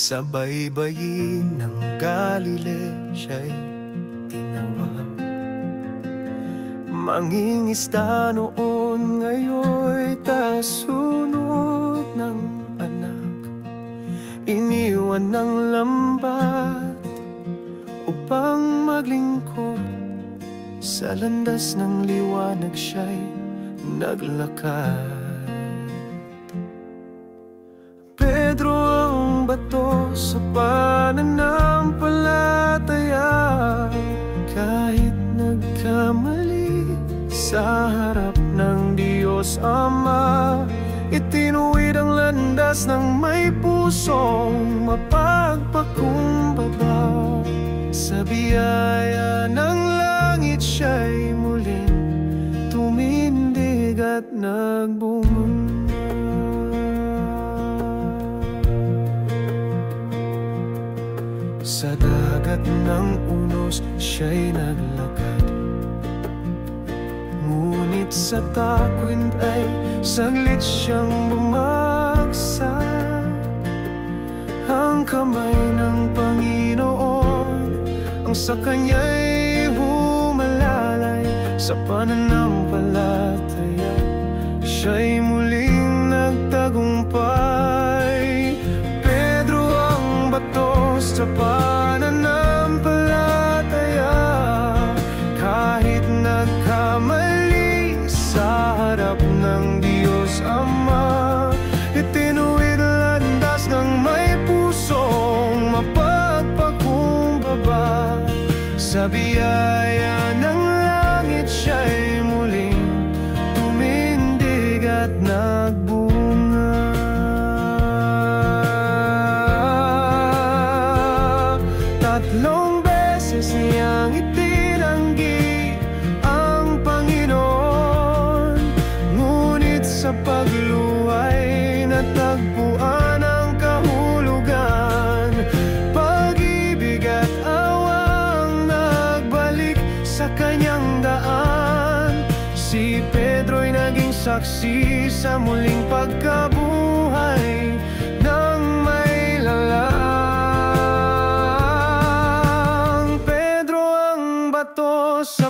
Sa baybayin ng Galilea siya'y tinawag. Mangingisda noon, ngayon'y tasunod ng anak. Iniwan ng lambat upang maglingkod. Sa landas ng liwanag siya'y naglakad. Pedro ang bato sa pananampalataya. Kahit nagkamali sa harap ng Diyos Ama, itinuwid ang landas ng may pusong mapagpakumbaba. Sa biyaya ng langit siya'y muling tumindig at nagbunga. Sa dagat ng unos siya'y naglakad, ngunit sa takwin ay saglit siyang bumagsak. Ang kamay ng Panginoon ang sa kanya'y humalalay. Sa pananampalataya siya'y muling nagtagumpay. Pedro ang bato sa pananampalataya. Kahit nagkamali sa harap ng Diyos Ama, itinuwid ang landas ng may pusong mapagpakumbaba. Sa biyaya ng langit siya'y muling tumindig at nagbunga. Tatlong beses niyang itinanggi ang Panginoon, ngunit sa pagluway natagpuan ang kahulugan. Pag-ibig at awang nagbalik sa kanyang daan. Si Pedro'y naging saksi sa muling pagkabuhay ng may lalang. Pedro ang bato sa